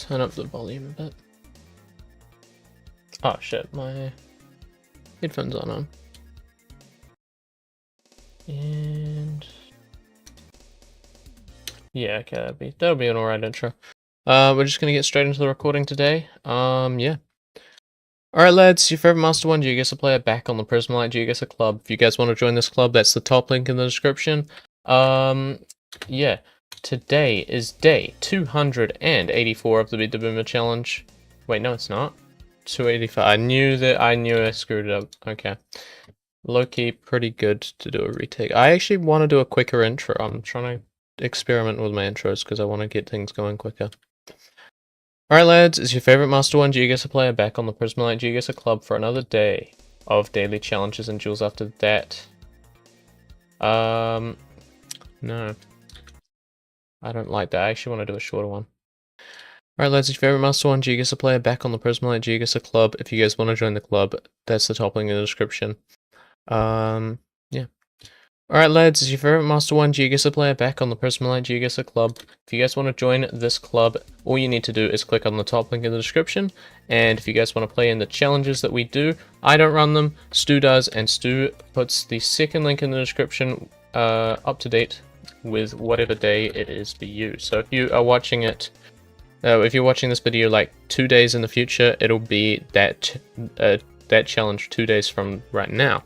turn up the volume a bit. Oh shit, my headphones aren't on. And yeah, okay, that'll be an alright intro. We're just gonna get straight into the recording today. Yeah. Alright lads, your favorite Master 1 Geoguessr player back on the Prismalite Geoguessr Club. If you guys want to join this club, that's the top link in the description. Yeah. Today is day 284 of the Beat the Boomer challenge. Wait, no it's not. 285. I knew I screwed it up. Okay. Low-key pretty good to do a retake. I actually want to do a quicker intro. I'm trying to experiment with my intros because I want to get things going quicker. Alright lads, it's your favorite Master 1 Geoguessr player back on the Prismalite Geoguessr Club for another day of daily challenges and duels after that. No. I don't like that. I actually want to do a shorter one. Alright lads, it's your favorite Master 1 Geoguessr player back on the Prismalite Geoguessr Club. If you guys want to join the club, that's the top link in the description. Yeah. Alright lads, it's your favorite Master 1 Geoguessr player back on the Prismalite Geoguessr Club. If you guys want to join this club, all you need to do is click on the top link in the description. And if you guys want to play in the challenges that we do, I don't run them, Stu does, and Stu puts the second link in the description up to date with whatever day it is for you. So if you are watching it, if you're watching this video like 2 days in the future, it'll be that challenge 2 days from right now.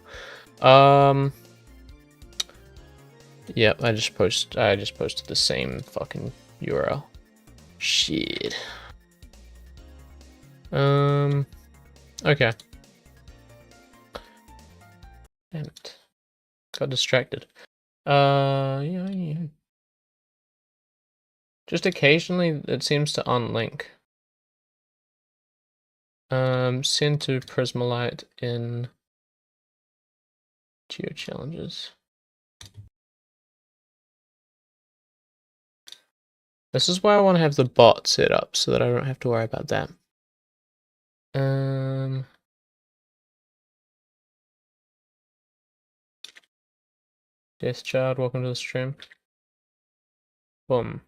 Yep, I just posted the same fucking URL. Shit. Okay. Damn it. Got distracted. Yeah. Just occasionally it seems to unlink. Send to Prismalite in Geo Challenges. This is why I want to have the bot set up so that I don't have to worry about that. Death Child, welcome to the stream. Boom.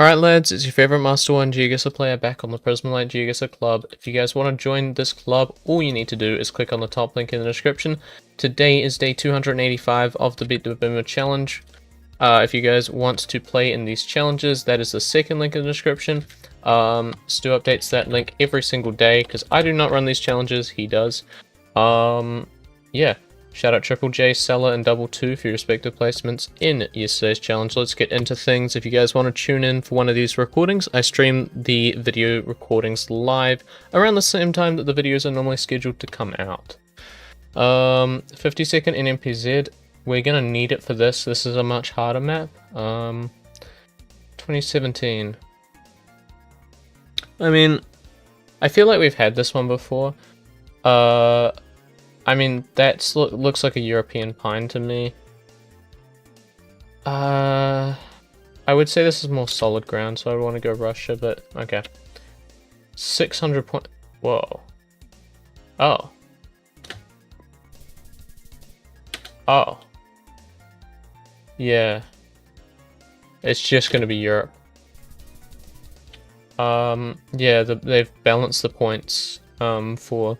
Alright lads, it's your favorite Master 1 Geoguessr player back on the Prismalite Geoguessr Club. If you guys want to join this club, all you need to do is click on the top link in the description. Today is day 285 of the Beat the Boomer challenge. If you guys want to play in these challenges, that is the second link in the description. Stu updates that link every single day because I do not run these challenges, he does. Yeah. Shout out Triple J, Seller, and Double 2 for your respective placements in yesterday's challenge. Let's get into things. If you guys want to tune in for one of these recordings, I stream the video recordings live around the same time that the videos are normally scheduled to come out. 50-second NMPZ. We're gonna need it for this. This is a much harder map. 2017. I mean, I feel like we've had this one before. I mean, that looks like a European pine to me. I would say this is more solid ground, so I would want to go Russia, but okay. 600 point. Whoa. Oh. Oh. Yeah. It's just going to be Europe. Yeah, they've balanced the points for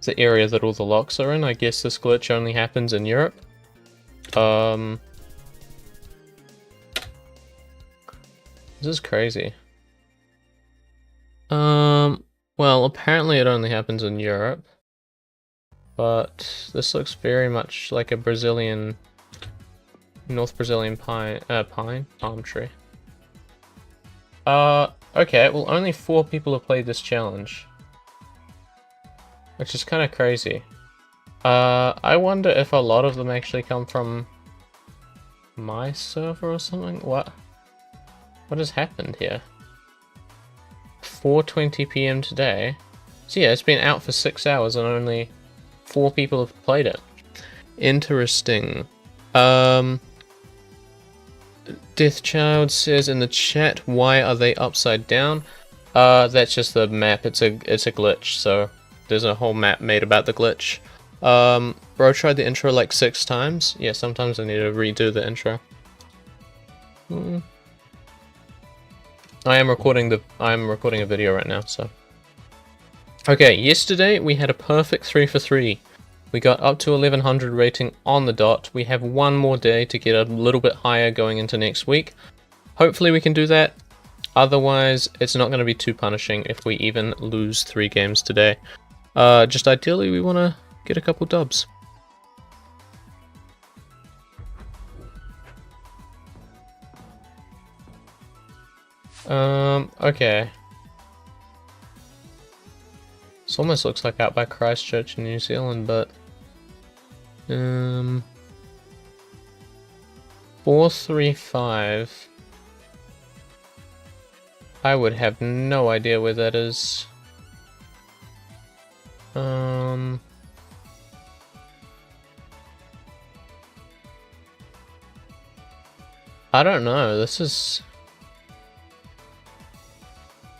the area that all the locks are in. I guess this glitch only happens in Europe. This is crazy. Well, apparently it only happens in Europe. But this looks very much like a Brazilian, North Brazilian palm tree. Okay, well only 4 people have played this challenge. Which is kind of crazy. I wonder if a lot of them actually come from my server or something? What has happened here? 4:20 PM today. So yeah, it's been out for 6 hours and only 4 people have played it. Interesting. Deathchild says in the chat, why are they upside down? That's just the map. It's a glitch, so there's a whole map made about the glitch. Bro tried the intro like 6 times. Yeah, sometimes I need to redo the intro. I am recording a video right now, so. Okay, yesterday we had a perfect 3 for 3. We got up to 1100 rating on the dot. We have one more day to get a little bit higher going into next week. Hopefully we can do that. Otherwise, it's not going to be too punishing if we even lose 3 games today. Just ideally, we want to get a couple dubs. Okay. This almost looks like out by Christchurch in New Zealand, but 435. I would have no idea where that is. I don't know. This is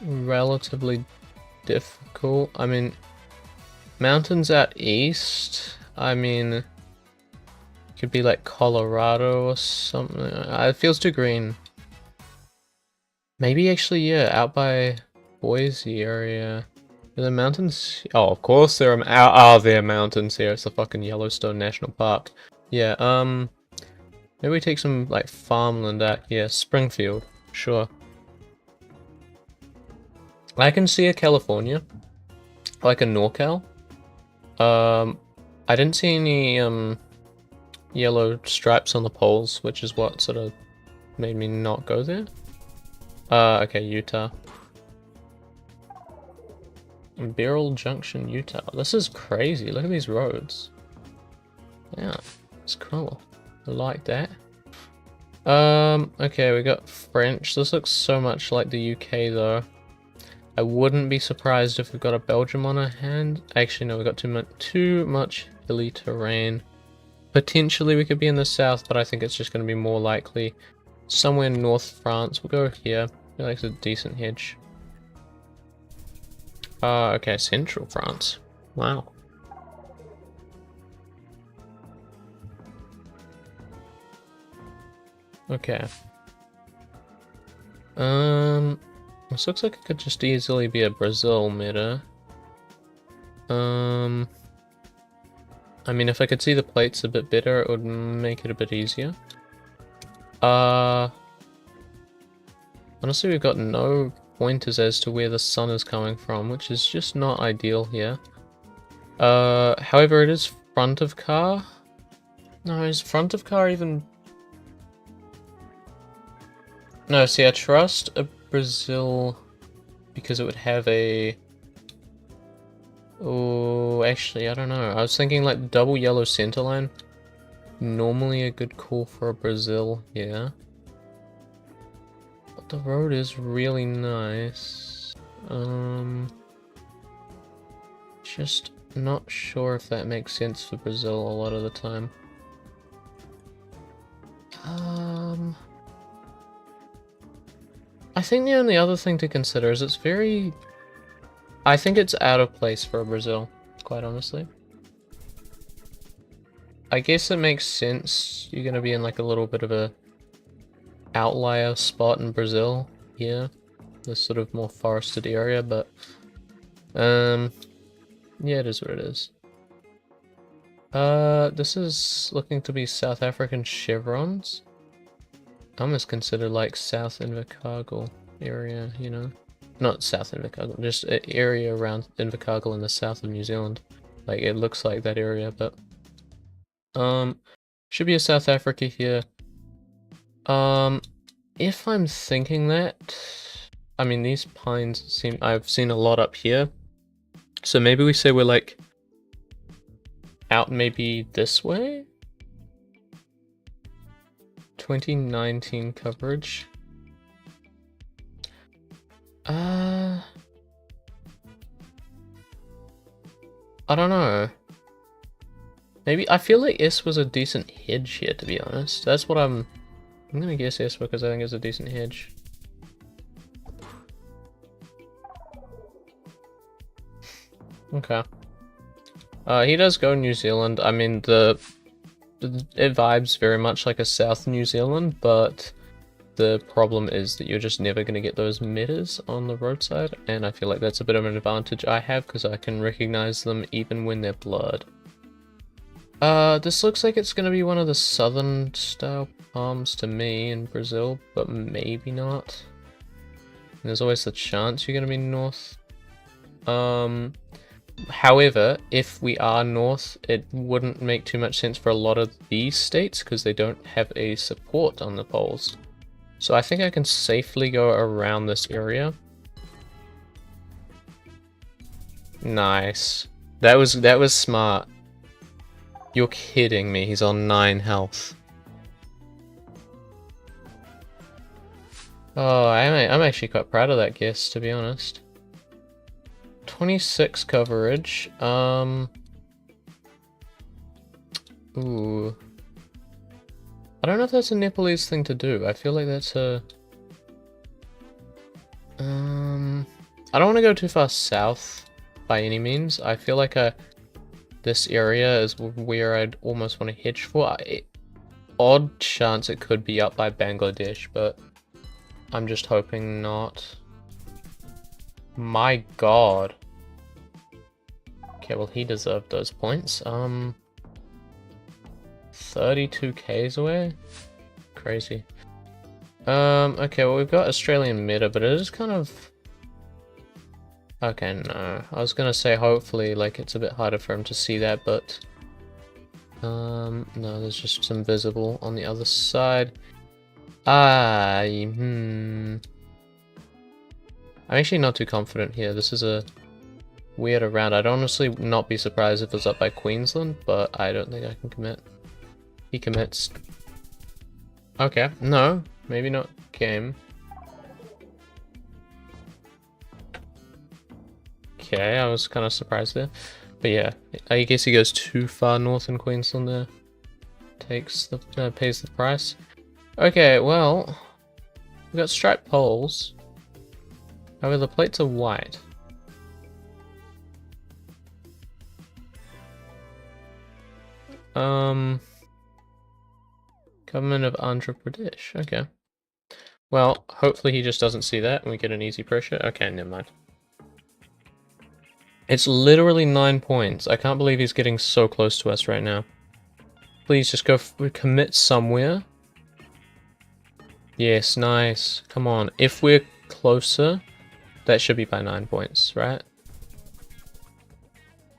relatively difficult. I mean, mountains out east. I mean, it could be like Colorado or something. It feels too green. Maybe actually, yeah, out by Boise area. Are there mountains? Oh, of course there are mountains here. It's the fucking Yellowstone National Park. Yeah, maybe we take some like farmland out here. Springfield, sure. I can see a California, like a NorCal. I didn't see any yellow stripes on the poles, which is what sort of made me not go there. Okay, Utah. Beryl Junction, Utah. This is crazy. Look at these roads. Yeah, it's cool. I like that. Okay, we got French. This looks so much like the UK though. I wouldn't be surprised if we've got a Belgium on our hand. Actually, no, we've got too much hilly terrain. Potentially we could be in the south, but I think it's just going to be more likely somewhere in North France. We'll go here. I feel like it's a decent hedge. Okay, Central France. Wow. Okay. This looks like it could just easily be a Brazil meta. I mean, if I could see the plates a bit better, it would make it a bit easier. Honestly, we've got no pointers as to where the sun is coming from, which is just not ideal here. However, it is front of car. No, is front of car even... No, see, I trust a Brazil because it would have a... Oh, actually, I don't know. I was thinking like double yellow centerline. Normally a good call for a Brazil, yeah. But the road is really nice. Just not sure if that makes sense for Brazil a lot of the time. I think the only other thing to consider is it's very... I think it's out of place for Brazil, quite honestly. I guess it makes sense. You're going to be in like a little bit of a outlier spot in Brazil here. This sort of more forested area, but... yeah, it is what it is. This is looking to be South African chevrons. Almost considered like South Invercargill area, you know? Not South Invercargill, just an area around Invercargill in the south of New Zealand. Like, it looks like that area, but... should be a South Africa here. If I'm thinking that... I mean, these pines seem... I've seen a lot up here. So maybe we say we're like... out maybe this way? 2019 coverage. I don't know. Maybe I feel like S was a decent hedge here, to be honest. That's what I'm gonna guess S because I think it's a decent hedge. Okay. He does go New Zealand. I mean, it vibes very much like a South New Zealand, but the problem is that you're just never going to get those metas on the roadside, and I feel like that's a bit of an advantage I have because I can recognize them even when they're blurred. This looks like it's going to be one of the southern style palms to me in Brazil, but maybe not. There's always the chance you're going to be north. However, if we are north, it wouldn't make too much sense for a lot of these states because they don't have a support on the poles. So I think I can safely go around this area. Nice. That was smart. You're kidding me, he's on 9 health. Oh, I'm actually quite proud of that guess, to be honest. 26 coverage, ooh. I don't know if that's a Nepalese thing to do. I feel like that's a... I don't want to go too far south by any means. I feel like this area is where I'd almost want to hedge for. Odd chance it could be up by Bangladesh, but I'm just hoping not. My god. Okay, well he deserved those points. 32 Ks away? Crazy. Okay, well we've got Australian meta, but it is kind of... Okay, no. I was gonna say hopefully, like, it's a bit harder for him to see that, but... no, there's just some visible on the other side. I'm actually not too confident here. This is a weird round. I'd honestly not be surprised if it was up by Queensland, but I don't think I can commit. He commits. Okay, no, maybe not game. Okay, I was kind of surprised there. But yeah, I guess he goes too far north in Queensland there. Pays the price. Okay, well, we've got striped poles. However, the plates are white. Government of Andhra Pradesh. Okay. Well, hopefully he just doesn't see that and we get an easy pressure. Okay, never mind. It's literally 9 points. I can't believe he's getting so close to us right now. Please just go commit somewhere. Yes, nice. Come on. If we're closer, that should be by 9 points, right?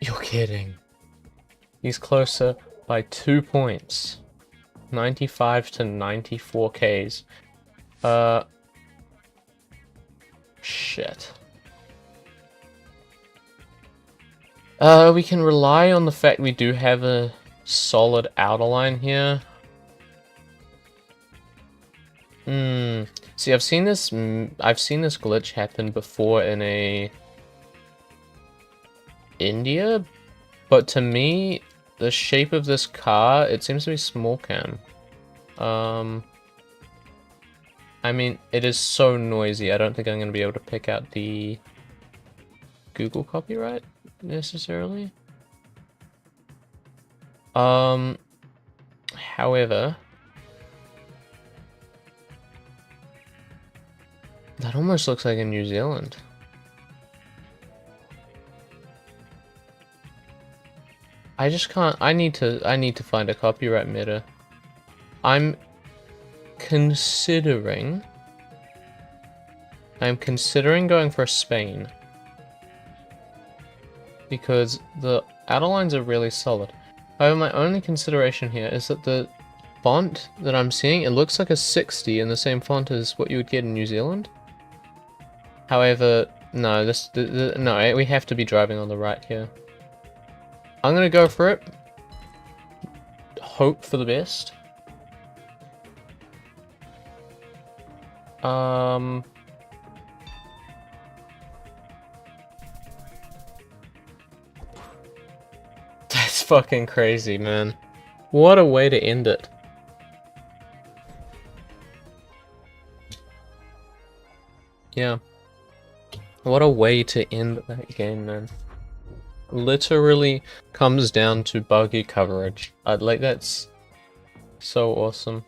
You're kidding. He's closer by 2 points. 95 to 94 Ks. Shit. We can rely on the fact we do have a solid outer line here. See, I've seen this glitch happen before in India, but to me, the shape of this car, it seems to be small cam. I mean, it is so noisy, I don't think I'm going to be able to pick out the Google copyright, necessarily. However... That almost looks like in New Zealand. I just can't. I need to find a copyright meta. I'm considering going for Spain because the outer lines are really solid. However, my only consideration here is that the font that I'm seeing, it looks like a 60 in the same font as what you would get in New Zealand. However, no, no, we have to be driving on the right here. I'm gonna go for it. Hope for the best. That's fucking crazy, man. What a way to end it. Yeah. What a way to end that game, man. literally comes down to buggy coverage. Like, that's so awesome.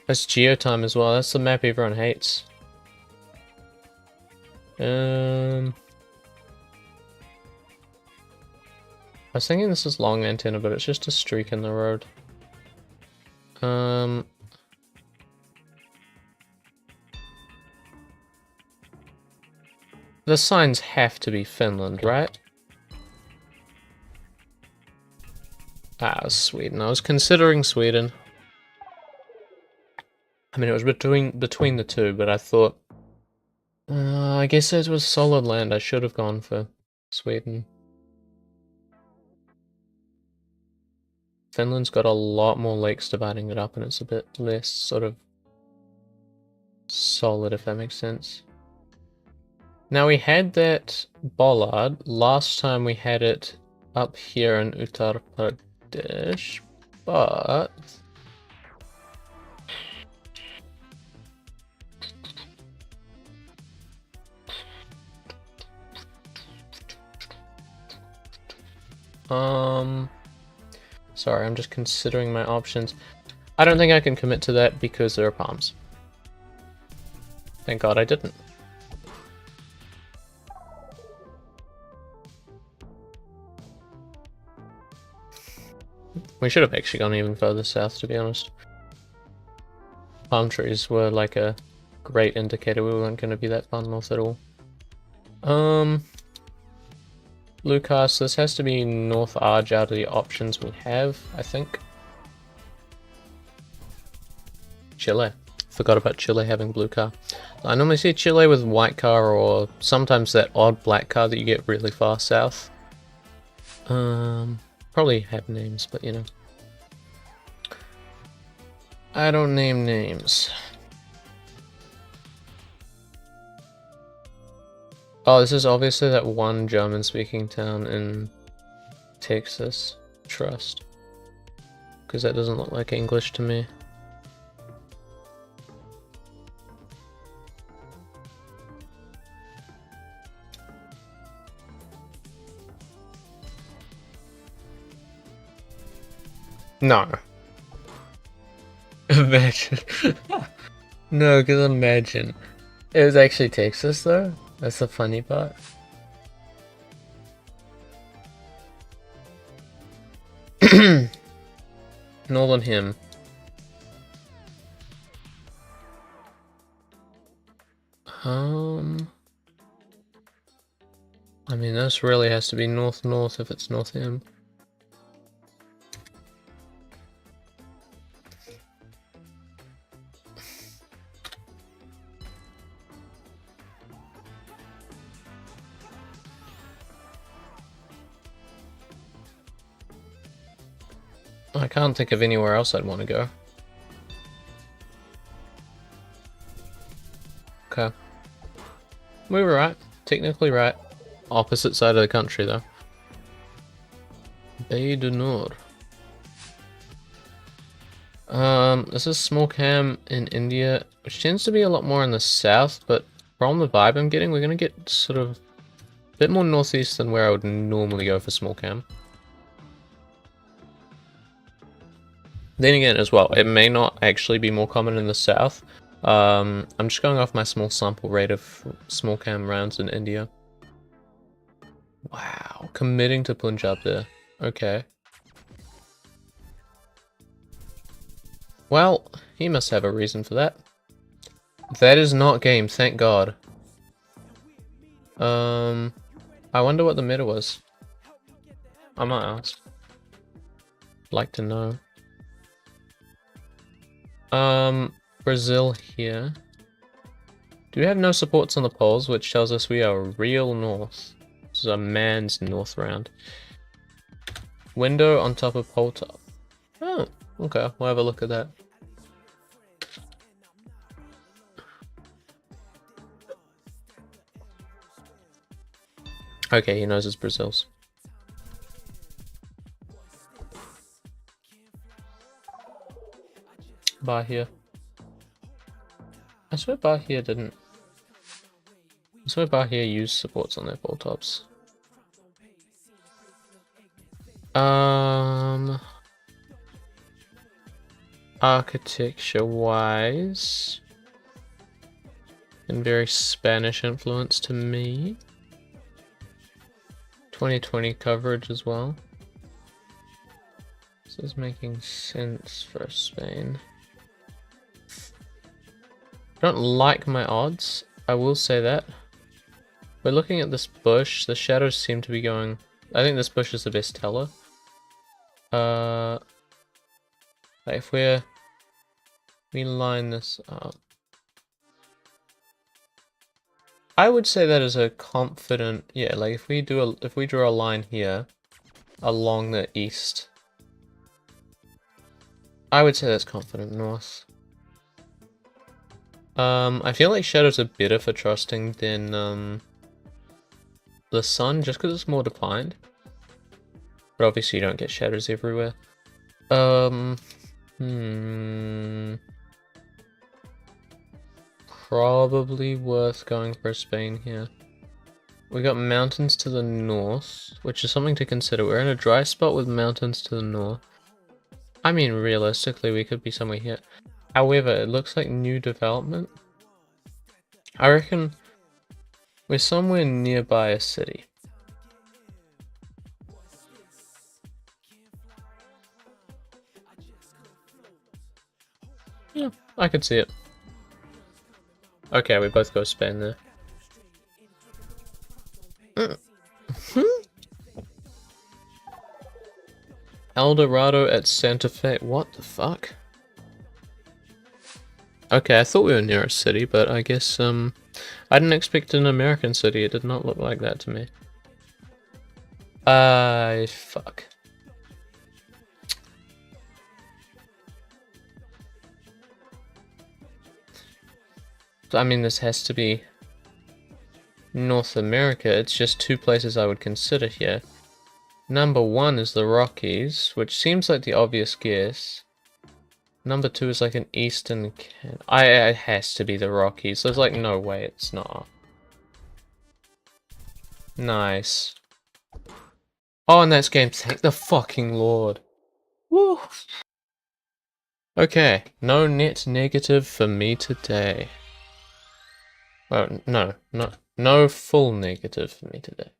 That's Geotime as well. That's the map everyone hates. I was thinking this is long antenna, but it's just a streak in the road. The signs have to be Finland, right? Ah, Sweden. I was considering Sweden. I mean, it was between the two, but I thought, I guess it was solid land. I should have gone for Sweden. Finland's got a lot more lakes dividing it up, and it's a bit less sort of solid, if that makes sense. Now, we had that bollard. Last time we had it up here in Uttar Pradesh, but... Sorry, I'm just considering my options. I don't think I can commit to that because there are palms. Thank God I didn't. We should have actually gone even further south, to be honest. Palm trees were like a great indicator we weren't going to be that far north at all. Lucas, this has to be North Arge out of the options we have, I think. Chile. Forgot about Chile having blue car. I normally see Chile with white car or sometimes that odd black car that you get really far south. Probably have names, but you know. I don't name names. Oh, this is obviously that one German-speaking town in Texas. Trust. Because that doesn't look like English to me. No. Imagine. No, because imagine. It was actually Texas, though. That's the funny part. Northern Him. I mean, this really has to be north-north if it's North Him. I can't think of anywhere else I'd want to go. Okay. We were right. Technically right. Opposite side of the country, though. Bay du Nord. This is small cam in India, which tends to be a lot more in the south, but from the vibe I'm getting, we're going to get sort of a bit more northeast than where I would normally go for small cam. Then again, as well, it may not actually be more common in the south. I'm just going off my small sample rate of small cam rounds in India. Wow, committing to Punjab there. Okay. Well, he must have a reason for that. That is not game, thank God. I wonder what the meta was. I might ask. Like to know. Brazil here. Do we have no supports on the poles, which tells us we are real north? This is a man's north round. Window on top of pole top. Oh, okay. We'll have a look at that. Okay, he knows it's Brazil's. Bar here. I swear bar here didn't. my bar here use supports on their ball tops? Architecture wise, and very Spanish influence to me. 2020 coverage as well. This is making sense for Spain. I don't like my odds, I will say that. We're looking at this bush, the shadows seem to be going... I think this bush is the best teller. Like if we line this up, I would say that is a confident, yeah, like if we draw a line here along the east, I would say that's confident north. I feel like shadows are better for trusting than the sun, just because it's more defined. But obviously you don't get shadows everywhere. Probably worth going for Spain here. We got mountains to the north, which is something to consider. We're in a dry spot with mountains to the north. I mean, realistically, we could be somewhere here. However, it looks like new development. I reckon we're somewhere nearby a city. Yeah, I could see it. Okay, we both go Spain there. El Dorado at Santa Fe. What the fuck? Okay, I thought we were near a city, but I guess I didn't expect an American city. It did not look like that to me. Fuck. I mean, this has to be North America. It's just two places I would consider here. Number one is the Rockies, which seems like the obvious guess. Number two is like an eastern it has to be the Rockies. There's like no way it's not. Nice. Oh, and that's game. Thank the fucking Lord. Woo. Okay, no net negative for me today. Well, no full negative for me today.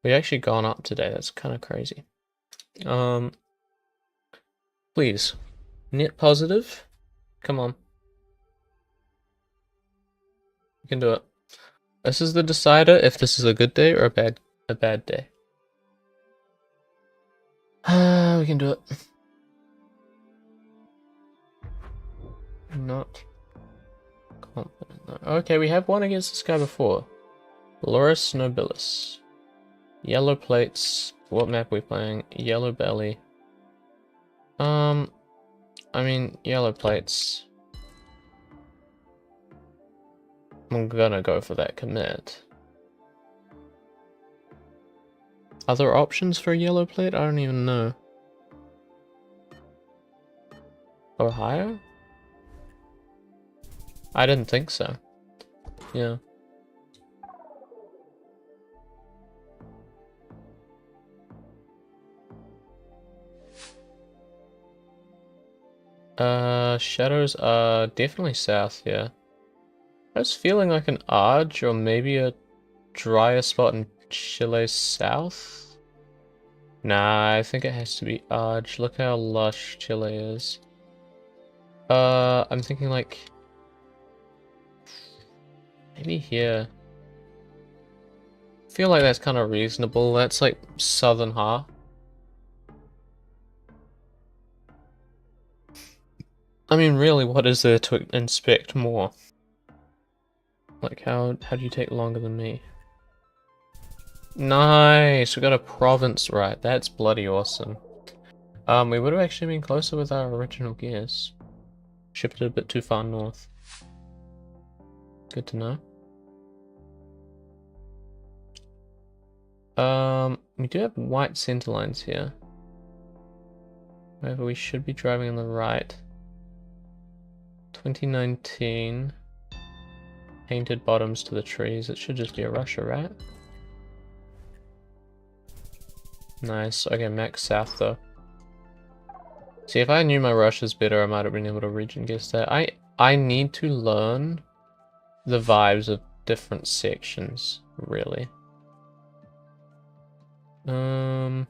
We actually gone up today, that's kind of crazy. Please, net positive, come on. You can do it. This is the decider if this is a good day or a bad day. We can do it. Not confident. No. Okay, we have won against this guy before. Loris Nobilis. Yellow plates. What map are we playing? Yellow belly. I mean, yellow plates. I'm gonna go for that commit. Other options for yellow plate? I don't even know. Ohio? I didn't think so. Yeah. Shadows are definitely south, yeah. I was feeling like an Arge or maybe a drier spot in Chile south? Nah, I think it has to be Arge. Look how lush Chile is. I'm thinking like... maybe here. I feel like that's kind of reasonable. That's like southern half. I mean, really, what is there to inspect more? Like, how do you take longer than me? Nice! We got a province right. That's bloody awesome. We would have actually been closer with our original guess. Shipped it a bit too far north. Good to know. We do have white center lines here. However, we should be driving on the right. 2019. painted bottoms to the trees. It should just be a rusher, right? Nice. Okay, max south though. See, if I knew my rushes better, I might have been able to region guess that. I need to learn the vibes of different sections, really. 23,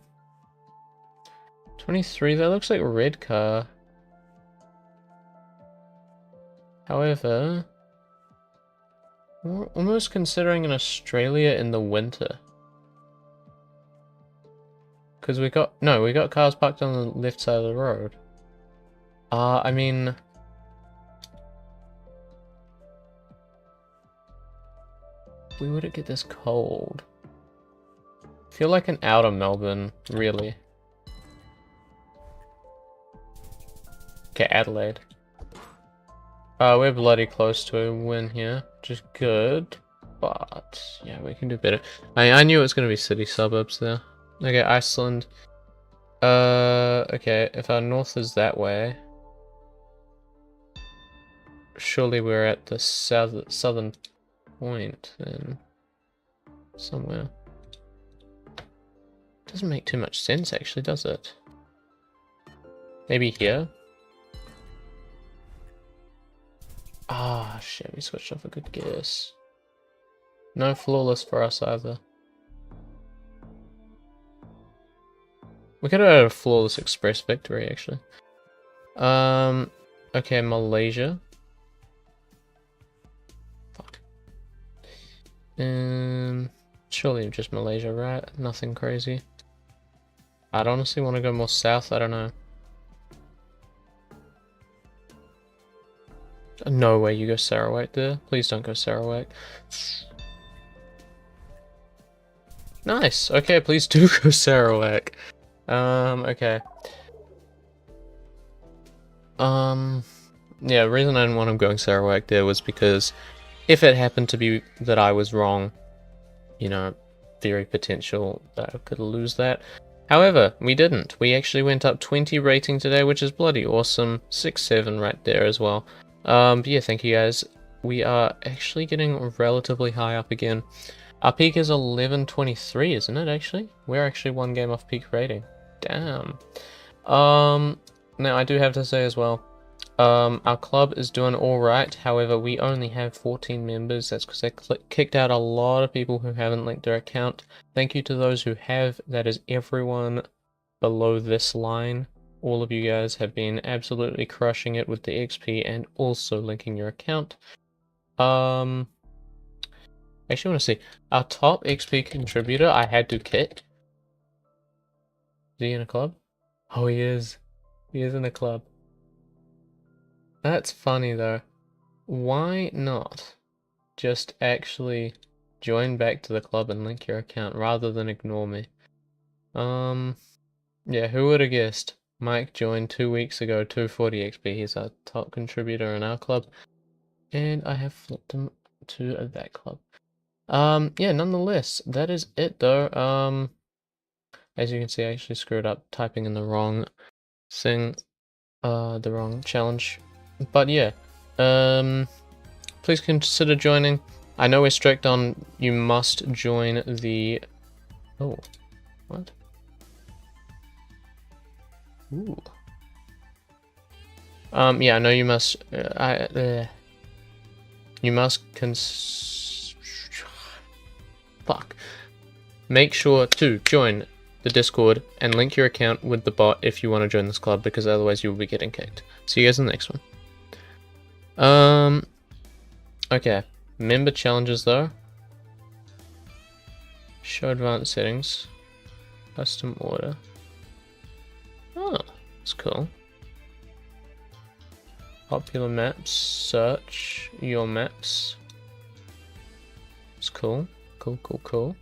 that looks like red car. However, we're almost considering an Australia in the winter. Because we got cars parked on the left side of the road. I mean... we wouldn't get this cold. I feel like an outer Melbourne, really. Okay, Adelaide. We're bloody close to a win here, which is good. But, yeah, we can do better. I knew it was going to be city suburbs there. Okay, Iceland. Okay, if our north is that way, surely we're at the southern point then, somewhere. Doesn't make too much sense actually, does it? Maybe here? Ah, shit, we switched off a good guess. No flawless for us either. We could have had a flawless express victory, actually. Okay, Malaysia. Fuck. Surely just Malaysia, right? Nothing crazy. I'd honestly want to go more south, I don't know. No way you go Sarawak there. Please don't go Sarawak. Nice. Okay, please do go Sarawak. Okay. Yeah, the reason I didn't want him going Sarawak there was because if it happened to be that I was wrong, you know, very potential that I could lose that. However, we didn't. We actually went up 20 rating today, which is bloody awesome. 6-7 right there as well. But yeah, thank you guys. We are actually getting relatively high up again. Our peak is 1123, isn't it, actually? We're actually one game off peak rating. Damn. Now I do have to say as well, our club is doing alright, however we only have 14 members. That's because they kicked out a lot of people who haven't linked their account. Thank you to those who have. That is everyone below this line. All of you guys have been absolutely crushing it with the XP and also linking your account. Actually I want to see, our top XP contributor I had to kick. Is he in a club? Oh, he is. He is in a club. That's funny though. Why not just actually join back to the club and link your account rather than ignore me? Yeah, who would have guessed? Mike joined 2 weeks ago, 240 XP. He's our top contributor in our club. And I have flipped him to that club. Yeah, nonetheless, that is it though. As you can see, I actually screwed up typing in the wrong thing, the wrong challenge. But yeah, please consider joining. I know we're strict on you must join the... Oh, what? Ooh. Yeah, I know you must... you must Fuck. Make sure to join the Discord and link your account with the bot if you want to join this club, because otherwise you will be getting kicked. See you guys in the next one. Okay. Member challenges though. Show advanced settings. Custom order. Oh, that's cool. Popular maps. Search your maps. It's cool. Cool, cool, cool.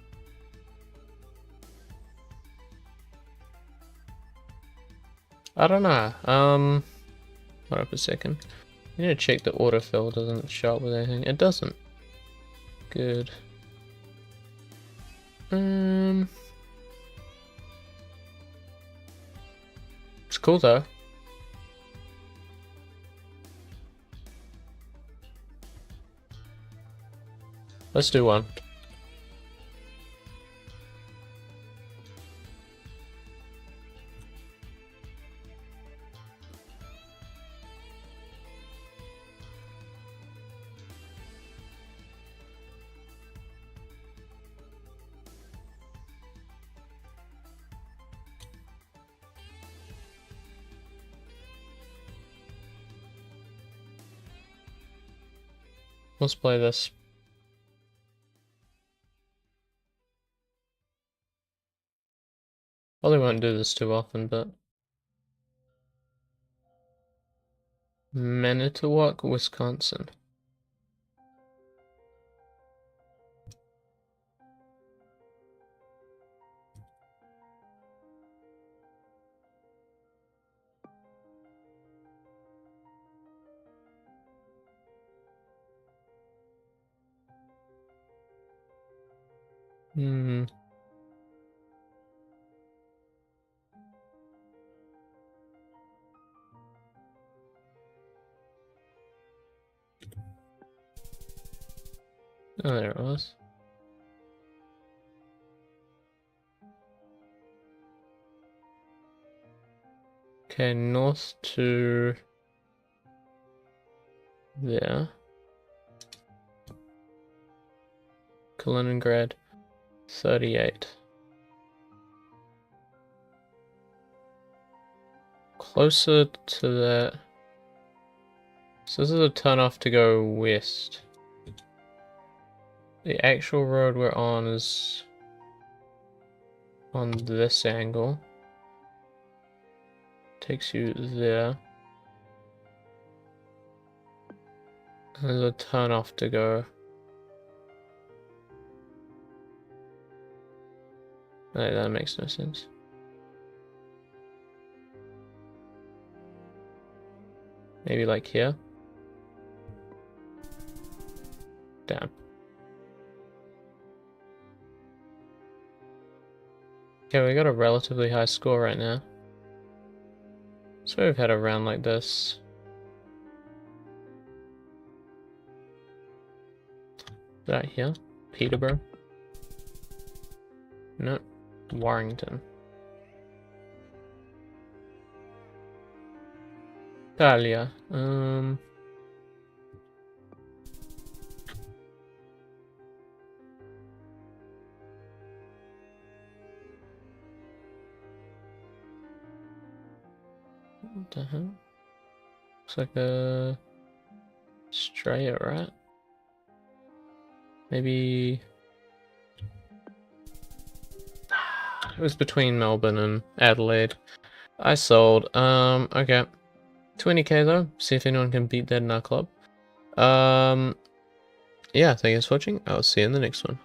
I don't know. Hold up a second. I need to check the autofill doesn't show up with anything. It doesn't. Good. It's cool though. Let's do one. Let's play this. Probably won't do this too often, but Manitowoc, Wisconsin. Hmm. Oh, there it was. Okay, north to there. Kaliningrad, 38. Closer to that. So this is a turn off to go west. The actual road we're on is on this angle. Takes you there. There's a turn off to go. No, that makes no sense. Maybe like here. Damn. Okay, we got a relatively high score right now. So we've had a round like this. Right here. Peterborough. No. Warrington. Italia. What the hell? Looks like a Australia, right? Maybe it was between Melbourne and Adelaide. I sold. Okay. 20k though. See if anyone can beat that in our club. Yeah, thank you for watching. I'll see you in the next one.